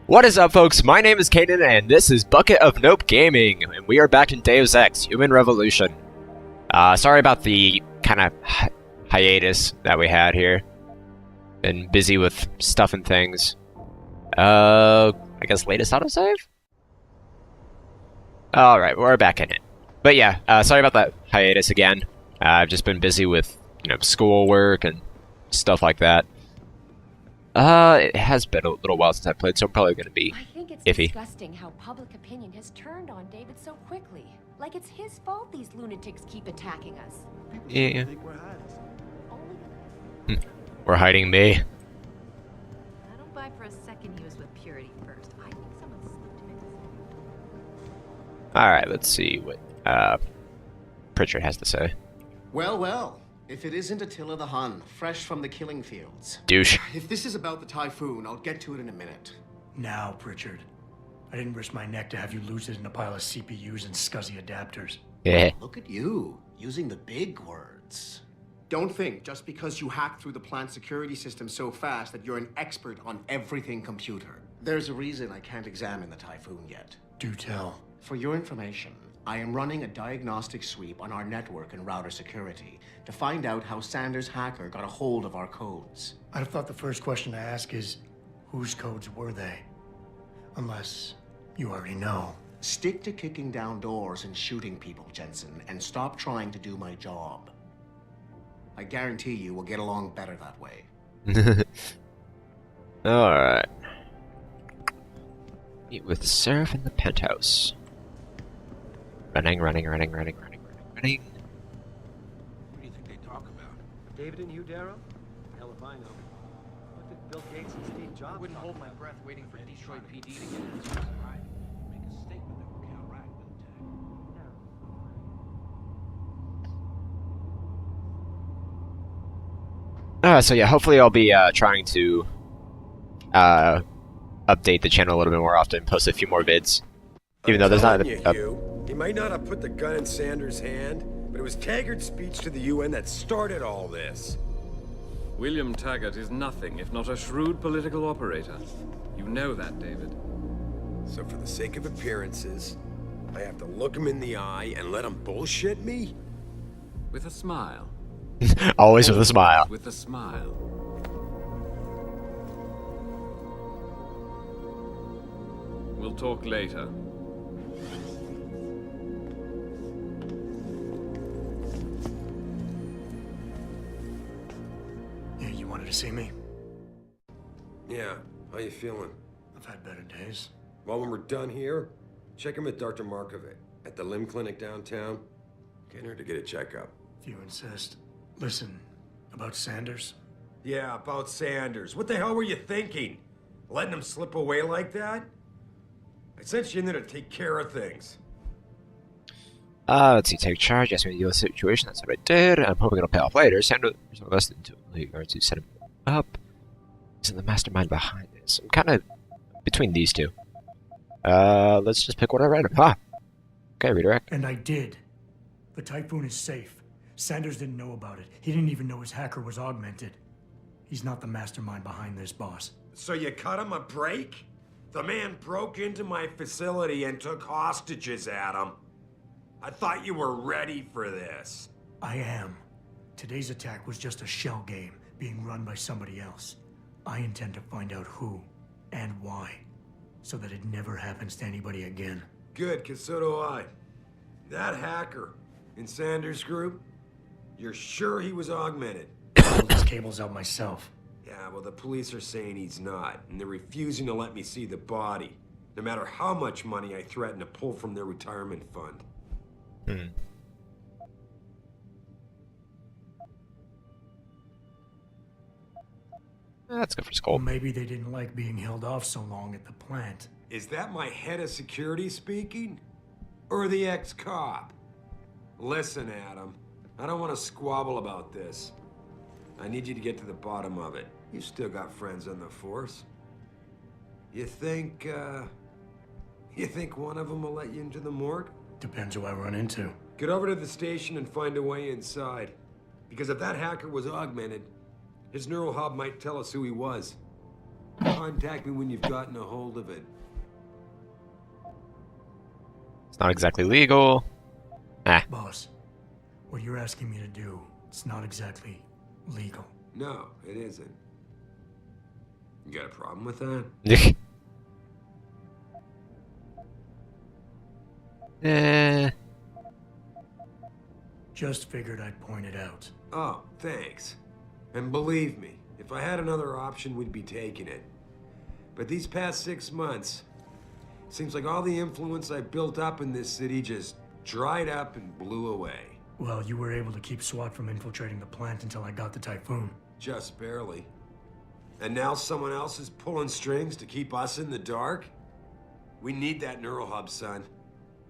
What is up, folks? My name is Caden, and this is Bucket of Nope Gaming, and we are back in Deus Ex: Human Revolution. Sorry about the kind of hiatus that we had here. Been busy with stuff and things. I guess latest autosave? Alright, we're back in it. But yeah, sorry about that hiatus again. I've just been busy with, schoolwork and stuff like that. It has been a little while since I played, so I'm probably going to be I think it's iffy. disgusting how public opinion has turned on David so quickly. Like it's his fault these lunatics keep attacking us. Yeah. We're hiding me. I don't buy for a second he was with Purity first. I think someone slipped him into. Alright, let's see what Pritchard has to say. Well, well. If it isn't Attila the Hun, fresh from the killing fields. Douche. If this is about the typhoon, I'll get to it in a minute. Now, Pritchard. I didn't risk my neck to have you lose it in a pile of CPUs and scuzzy adapters. Yeah. Look at you, using the big words. Don't think just because you hacked through the plant security system so fast that you're an expert on everything computer. There's a reason I can't examine the typhoon yet. Do tell. For your information, I am running a diagnostic sweep on our network and router security to find out how Sanders' hacker got a hold of our codes. I'd have thought the first question to ask is, whose codes were they? Unless you already know. Stick to kicking down doors and shooting people, Jensen, and stop trying to do my job. I guarantee you we'll get along better that way. Alright. Meet with Seraph in the penthouse. Running. What do you think they talk about? David and you, Darrow? Hell if I know. What did Bill Gates and Steve Jobs I wouldn't talk hold my about? breath waiting for Detroit PD to get answers. Right. Make a statement that will counteract the attack. So yeah, hopefully I'll be trying to update the channel a little bit more often, post a few more vids. Even though there's not He might not have put the gun in Sanders' hand, but it was Taggart's speech to the UN that started all this. William Taggart is nothing if not a shrewd political operator. You know that, David. So for the sake of appearances, I have to look him in the eye and let him bullshit me? With a smile. always with a smile. With a smile. We'll talk later. Yeah, you wanted to see me? Yeah, how you feeling? I've had better days. Well, when we're done here, check him with Dr. Markovic at the limb clinic downtown. Get her to get a checkup. If you insist. Listen, about Sanders? Yeah, about Sanders. What the hell were you thinking? Letting him slip away like that? I sent you in there to take care of things. Let's see, take charge, ask me to deal with the situation, that's what I did. I'm hoping it'll pay off later. Sanders is less than to set him up. He's the mastermind behind this. I'm kind of between these two. Let's just pick one at random. Okay, redirect. And I did. The typhoon is safe. Sanders didn't know about it. He didn't even know his hacker was augmented. He's not the mastermind behind this, boss. So you cut him a break? The man broke into my facility and took hostages, Adam. I thought you were ready for this. I am. Today's attack was just a shell game being run by somebody else. I intend to find out who and why, so that it never happens to anybody again. Good, because so do I. That hacker in Sanders' group, you're sure he was augmented? I pulled his cables out myself. Yeah, well, the police are saying he's not, and they're refusing to let me see the body, no matter how much money I threaten to pull from their retirement fund. Let's go for Or Skull. maybe they didn't like being held off so long at the plant. Is that my head of security speaking? Or the ex-cop? Listen, Adam, I don't want to squabble about this. I need you to get to the bottom of it. You still got friends on the force. You think one of them will let you into the morgue? Depends who I run into. Get over to the station and find a way inside. Because if that hacker was augmented, his neural hub might tell us who he was. Contact me when you've gotten a hold of it. It's not exactly legal. Ah. Boss, what you're asking me to do, it's not exactly legal. No, it isn't. You got a problem with that? Just figured I'd point it out. Oh, thanks. And believe me, if I had another option, we'd be taking it. But these past 6 months, seems like all the influence I built up in this city just dried up and blew away. Well, you were able to keep SWAT from infiltrating the plant until I got the Typhoon. Just barely. And now someone else is pulling strings to keep us in the dark? We need that neural hub, son.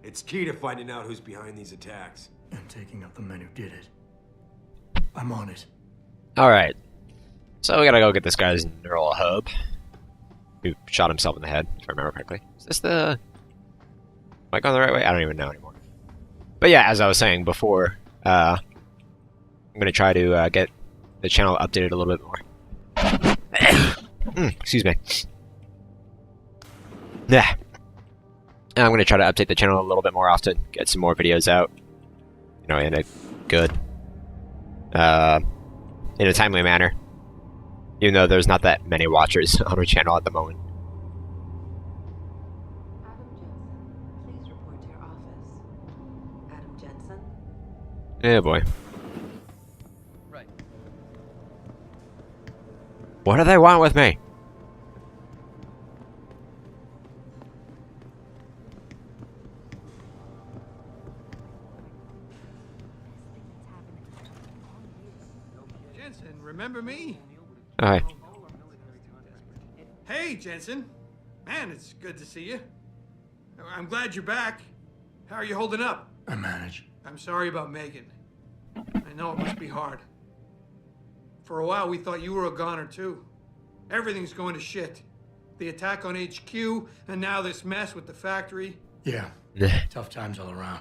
It's key to finding out who's behind these attacks. And taking out the men who did it. I'm on it. Alright. So we gotta go get this guy's neural hub. Who shot himself in the head, if I remember correctly. Is this the... Am I going the right way? I don't even know anymore. But yeah, as I was saying before, I'm gonna try to get the channel updated a little bit more. Excuse me. Yeah. I'm gonna try to update the channel a little bit more often, get some more videos out. You know, in a good... in a timely manner. Even though there's not that many watchers on our channel at the moment. Adam Jensen, please report to your office. Adam Jensen? Yeah, boy. Right. What do they want with me? Jensen, remember me? Alright. Hey, Jensen. Man, it's good to see you. I'm glad you're back. How are you holding up? I manage. I'm sorry about Megan. I know it must be hard. For a while, we thought you were a goner, too. Everything's going to shit. The attack on HQ, and now this mess with the factory. Yeah. Tough times all around.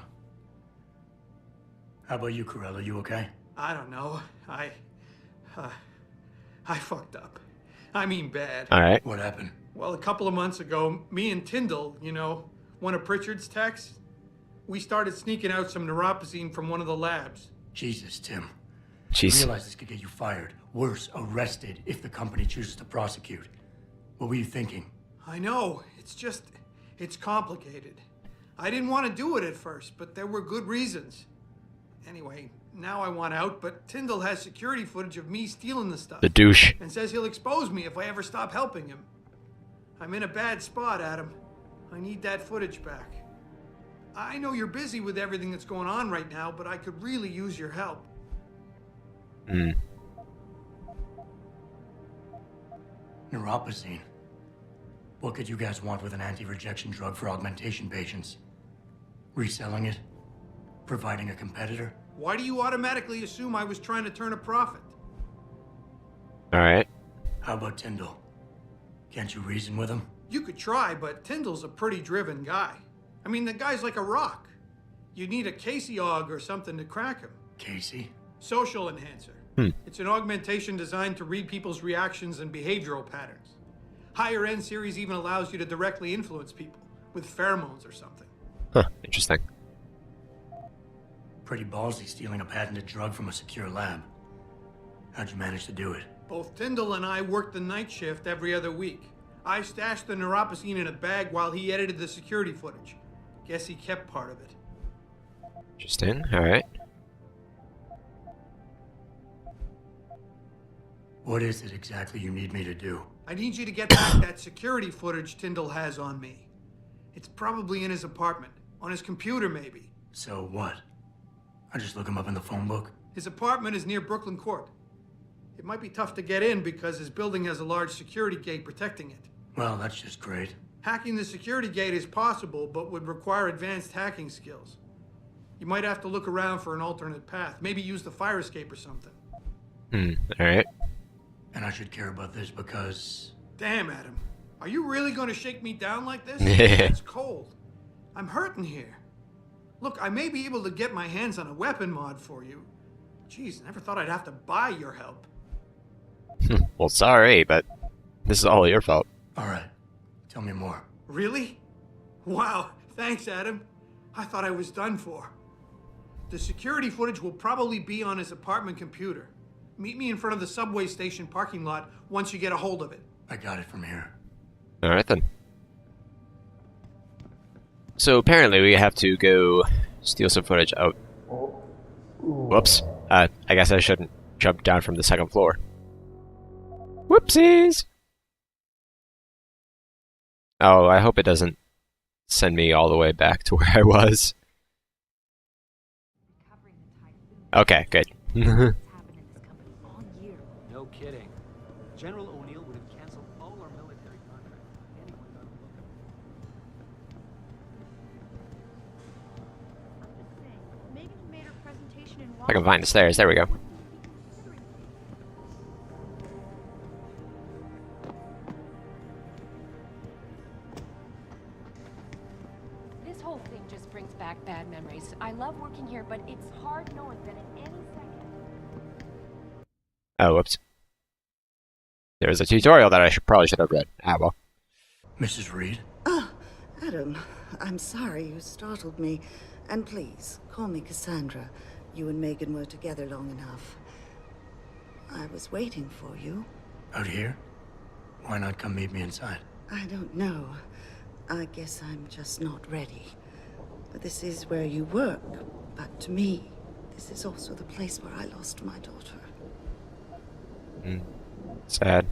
How about you, Corella? You okay? I don't know. I fucked up. I mean bad. Alright. What happened? Well, a couple of months ago, me and Tyndall, you know, one of Pritchard's techs, we started sneaking out some neuropozyne from one of the labs. Jesus, Tim. Jeez. I realize this could get you fired. Worse, arrested if the company chooses to prosecute. What were you thinking? I know. It's complicated. I didn't want to do it at first, but there were good reasons. Anyway, now I want out, but Tyndall has security footage of me stealing the stuff. The douche. And says he'll expose me if I ever stop helping him. I'm in a bad spot, Adam. I need that footage back. I know you're busy with everything that's going on right now, but I could really use your help. Neuropozyne. What could you guys want with an anti-rejection drug for augmentation patients? Reselling it? Providing a competitor? Why do you automatically assume I was trying to turn a profit? Alright. How about Tyndall? Can't you reason with him? You could try, but Tyndall's a pretty driven guy. I mean, the guy's like a rock. You need a Casey aug or something to crack him. Casey? Social enhancer. It's an augmentation designed to read people's reactions and behavioral patterns. Higher end series even allows you to directly influence people with pheromones or something. Huh, interesting. Pretty ballsy stealing a patented drug from a secure lab. How'd you manage to do it? Both Tyndall and I worked the night shift every other week. I stashed the neuropozyne in a bag while he edited the security footage. Guess he kept part of it. Interesting. Alright. What is it exactly you need me to do? I need you to get back that security footage Tyndall has on me. It's probably in his apartment. On his computer, maybe. So what? I just look him up in the phone book? His apartment is near Brooklyn Court. It might be tough to get in because his building has a large security gate protecting it. Well, that's just great. Hacking the security gate is possible, but would require advanced hacking skills. You might have to look around for an alternate path. Maybe use the fire escape or something. Alright. And I should care about this because... Damn, Adam. Are you really going to shake me down like this? Yeah. It's cold. I'm hurting here. Look, I may be able to get my hands on a weapon mod for you. Jeez, never thought I'd have to buy your help. Well, sorry, but this is all your fault. Alright, tell me more. Really? Wow, thanks, Adam. I thought I was done for. The security footage will probably be on his apartment computer. Meet me in front of the subway station parking lot once you get a hold of it. I got it from here. Alright then. So apparently we have to go steal some footage. Oh. Whoops. I guess I shouldn't jump down from the second floor. Whoopsies! Oh, I hope it doesn't send me all the way back to where I was. Okay, good. Happened in this company all year. No kidding. General O'Neill would have canceled all our military contracts. Anyone got a look at it. I'm just saying, maybe he made her presentation in I can find the stairs. There we go. This whole thing just brings back bad memories. I love working here, but it's hard knowing that at any second... Oh, whoops. There's a tutorial that I probably should have read. Ah, well. Mrs. Reed? Ah, Adam, I'm sorry you startled me. And please, call me Cassandra. You and Megan were together long enough. I was waiting for you. Out here? Why not come meet me inside? I don't know. I guess I'm just not ready. This is where you work, but to me, this is also the place where I lost my daughter. Sad.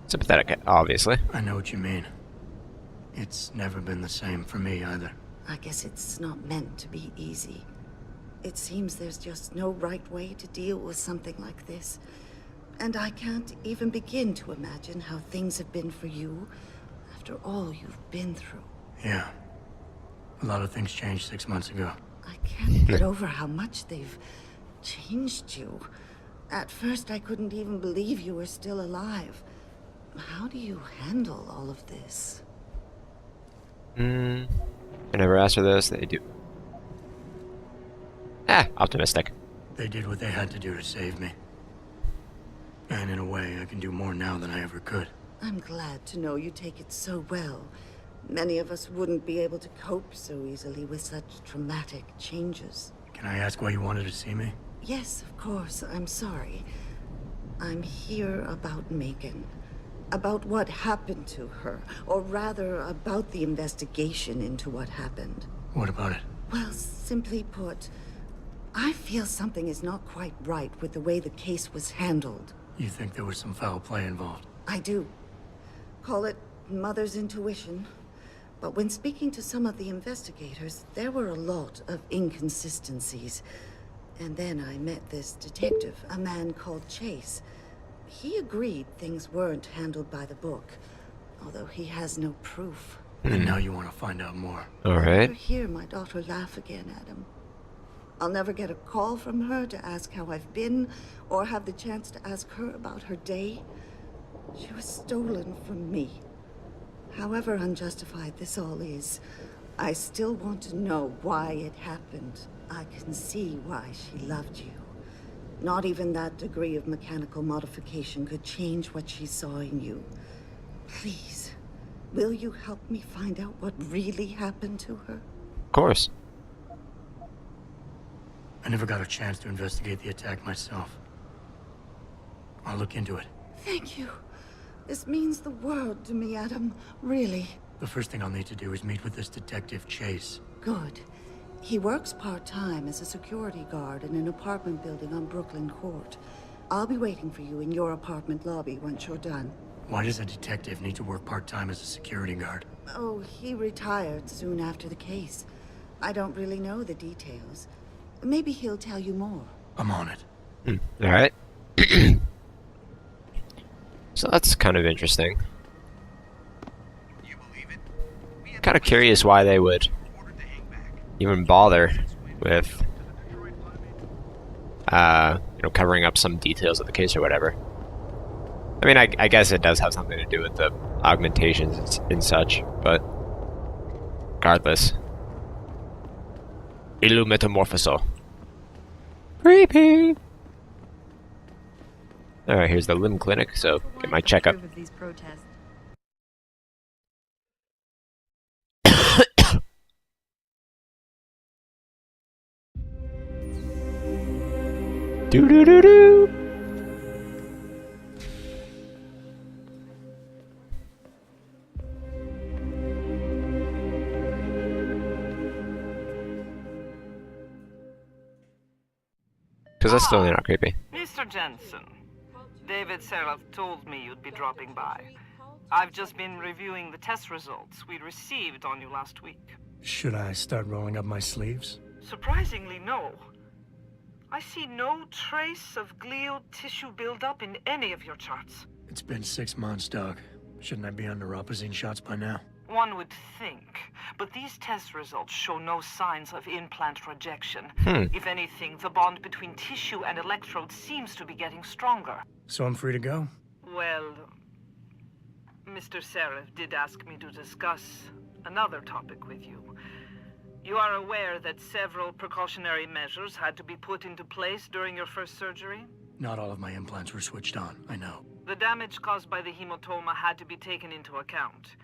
Sympathetic, obviously. I know what you mean. It's never been the same for me either. I guess it's not meant to be easy. It seems there's just no right way to deal with something like this. And I can't even begin to imagine how things have been for you after all you've been through. Yeah. A lot of things changed 6 months ago. I can't get over how much they've changed you. At first, I couldn't even believe you were still alive. How do you handle all of this? I never asked for this. They do. Optimistic. They did what they had to do to save me. And in a way, I can do more now than I ever could. I'm glad to know you take it so well. Many of us wouldn't be able to cope so easily with such traumatic changes. Can I ask why you wanted to see me? Yes, of course. I'm sorry. I'm here about Megan. About what happened to her. Or rather, about the investigation into what happened. What about it? Well, simply put, I feel something is not quite right with the way the case was handled. You think there was some foul play involved? I do. Call it mother's intuition. But when speaking to some of the investigators, there were a lot of inconsistencies. And then I met this detective, a man called Chase. He agreed things weren't handled by the book, although he has no proof. And now you want to find out more. All I'll right. never hear my daughter laugh again, Adam. I'll never get a call from her to ask how I've been, or have the chance to ask her about her day. She was stolen from me. However unjustified this all is, I still want to know why it happened. I can see why she loved you. Not even that degree of mechanical modification could change what she saw in you. Please, will you help me find out what really happened to her? Of course. I never got a chance to investigate the attack myself. I'll look into it. Thank you. This means the world to me, Adam. Really. The first thing I'll need to do is meet with this detective, Chase. Good. He works part-time as a security guard in an apartment building on Brooklyn Court. I'll be waiting for you in your apartment lobby once you're done. Why does a detective need to work part-time as a security guard? Oh, he retired soon after the case. I don't really know the details. Maybe he'll tell you more. I'm on it. All right. So that's kind of interesting. Kind of curious why they would even bother with, covering up some details of the case or whatever. I mean, I guess it does have something to do with the augmentations and such, but regardless. Illumetamorphoso. Creepy! Alright, here's the limb clinic, so For get one, my checkup. approve of these protests. Do do do do. Because that's still not creepy. Mr. Jensen, David Seraph told me you'd be dropping by. I've just been reviewing the test results we received on you last week. Should I start rolling up my sleeves? Surprisingly, no. I see no trace of glial tissue buildup in any of your charts. It's been 6 months, Doc. Shouldn't I be on neuropozyne shots by now? One would think, but these test results show no signs of implant rejection. If anything, the bond between tissue and electrodes seems to be getting stronger. So I'm free to go? Well, Mr. Seraph did ask me to discuss another topic with you. You are aware that several precautionary measures had to be put into place during your first surgery? Not all of my implants were switched on, I know. The damage caused by the hematoma had to be taken into account.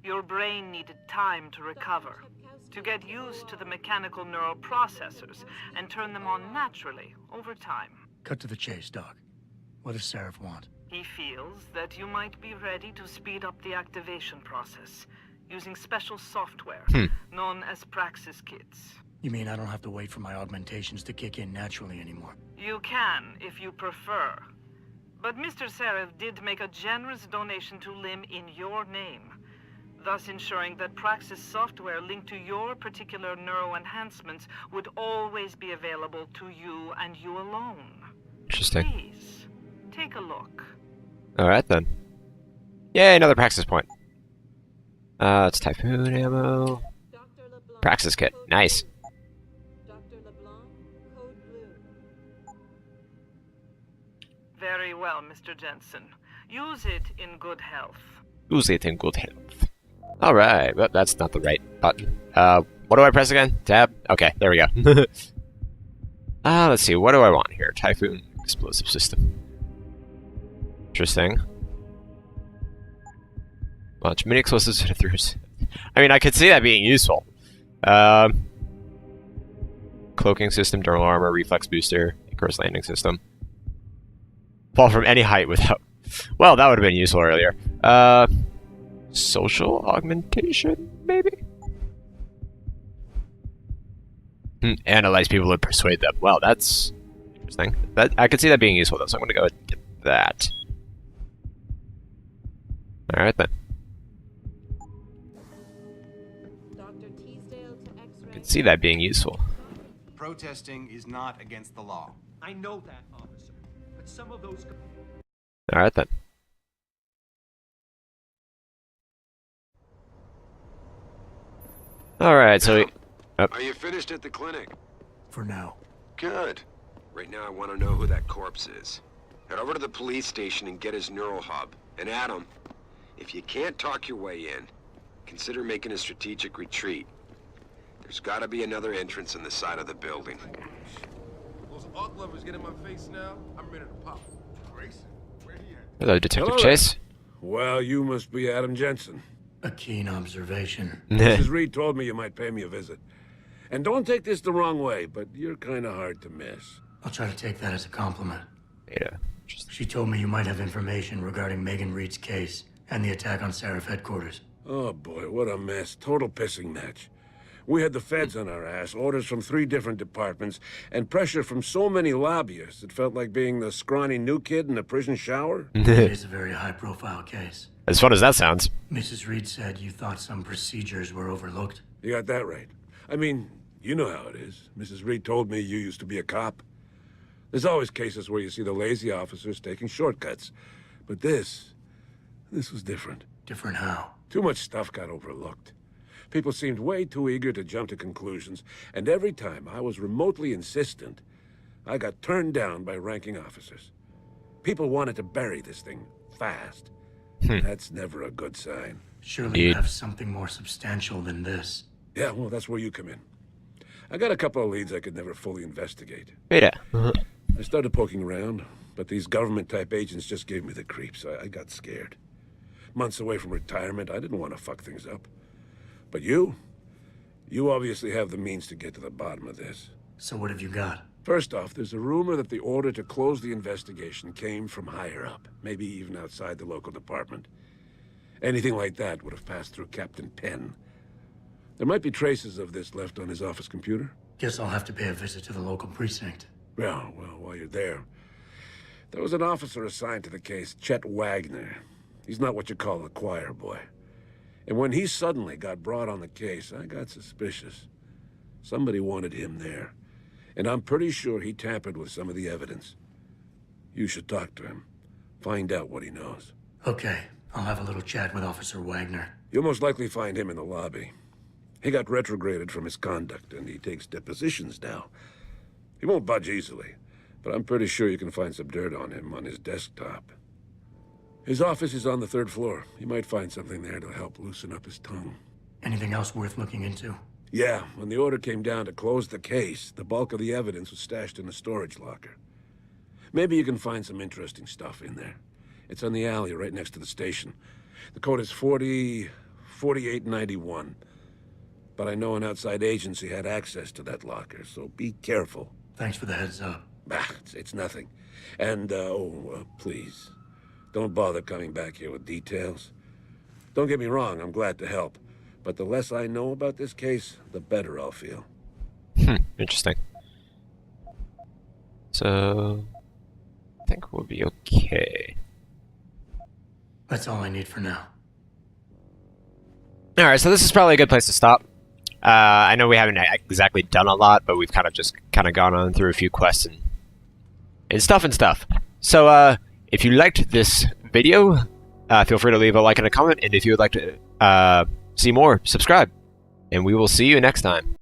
Your brain needed time to recover, to get used to the mechanical neural processors and turn them on naturally over time. Cut to the chase, Doc. What does Seraph want? He feels that you might be ready to speed up the activation process using special software known as Praxis kits. You mean I don't have to wait for my augmentations to kick in naturally anymore? You can, if you prefer. But Mr. Seraph did make a generous donation to LIM in your name, thus ensuring that Praxis software linked to your particular neuro enhancements would always be available to you and you alone. Interesting. Please, take a look. Alright then. Yay, another Praxis point. It's Typhoon ammo. Praxis kit. Nice. Very well, Mr. Jensen. Use it in good health. Use it in good health. Alright, well, that's not the right button. What do I press again? Tab? Okay, there we go. Let's see, what do I want here? Typhoon explosive system. Interesting. Launch mini explosives through. I mean, I could see that being useful. Cloaking system, dermal armor, reflex booster, Icarus landing system. Fall from any height without... Well, that would have been useful earlier. Social augmentation, maybe? Analyze people and persuade them. Well, that's interesting. I could see that being useful, though, so I'm going to go and get that. Alright, then. I could see that being useful. Protesting is not against the law. I know that, officer. But some of those... Alright, then. Alright, so we... Are you finished at the clinic? For now. Good. Right now I want to know who that corpse is. Head over to the police station and get his neural hub. And Adam, if you can't talk your way in, consider making a strategic retreat. There's gotta be another entrance on the side of the building. Those art lovers get in my face now, I'm ready to pop. Grayson, where he at? Hello, Detective Hello Chase. there. Well, you must be Adam Jensen. A keen observation. Mrs. Reed told me you might pay me a visit. And don't take this the wrong way, but you're kind of hard to miss. I'll try to take that as a compliment. Yeah. She told me you might have information regarding Megan Reed's case and the attack on Seraph headquarters. Oh boy, what a mess. Total pissing match. We had the feds on our ass, orders from 3 different departments, and pressure from so many lobbyists it felt like being the scrawny new kid in the prison shower. It is a very high-profile case. As fun as that sounds. Mrs. Reed said you thought some procedures were overlooked. You got that right. I mean, you know how it is. Mrs. Reed told me you used to be a cop. There's always cases where you see the lazy officers taking shortcuts. But this was different. Different how? Too much stuff got overlooked. People seemed way too eager to jump to conclusions, and every time I was remotely insistent, I got turned down by ranking officers. People wanted to bury this thing fast. That's never a good sign. Surely you have something more substantial than this. Yeah, well, that's where you come in. I got a couple of leads I could never fully investigate. Yeah. I started poking around, but these government-type agents just gave me the creeps. I got scared. Months away from retirement, I didn't want to fuck things up. But you obviously have the means to get to the bottom of this. So what have you got? First off, there's a rumor that the order to close the investigation came from higher up, maybe even outside the local department. Anything like that would have passed through Captain Penn. There might be traces of this left on his office computer. Guess I'll have to pay a visit to the local precinct. Well, while you're there, there was an officer assigned to the case, Chet Wagner. He's not what you call a choir boy. And when he suddenly got brought on the case, I got suspicious. Somebody wanted him there. And I'm pretty sure he tampered with some of the evidence. You should talk to him. Find out what he knows. Okay, I'll have a little chat with Officer Wagner. You'll most likely find him in the lobby. He got retrograded from his conduct, and he takes depositions now. He won't budge easily, but I'm pretty sure you can find some dirt on him on his desktop. His office is on the 3rd floor. You might find something there to help loosen up his tongue. Anything else worth looking into? Yeah, when the order came down to close the case, the bulk of the evidence was stashed in a storage locker. Maybe you can find some interesting stuff in there. It's on the alley right next to the station. The code is 4891. But I know an outside agency had access to that locker, so be careful. Thanks for the heads up. It's nothing. And, please, don't bother coming back here with details. Don't get me wrong, I'm glad to help. But the less I know about this case, the better I'll feel. Interesting. So, I think we'll be okay. That's all I need for now. Alright, so this is probably a good place to stop. I know we haven't exactly done a lot, but we've kind of gone on through a few quests and stuff. So, if you liked this video, feel free to leave a like and a comment, and if you would like to see more, subscribe. And we will see you next time.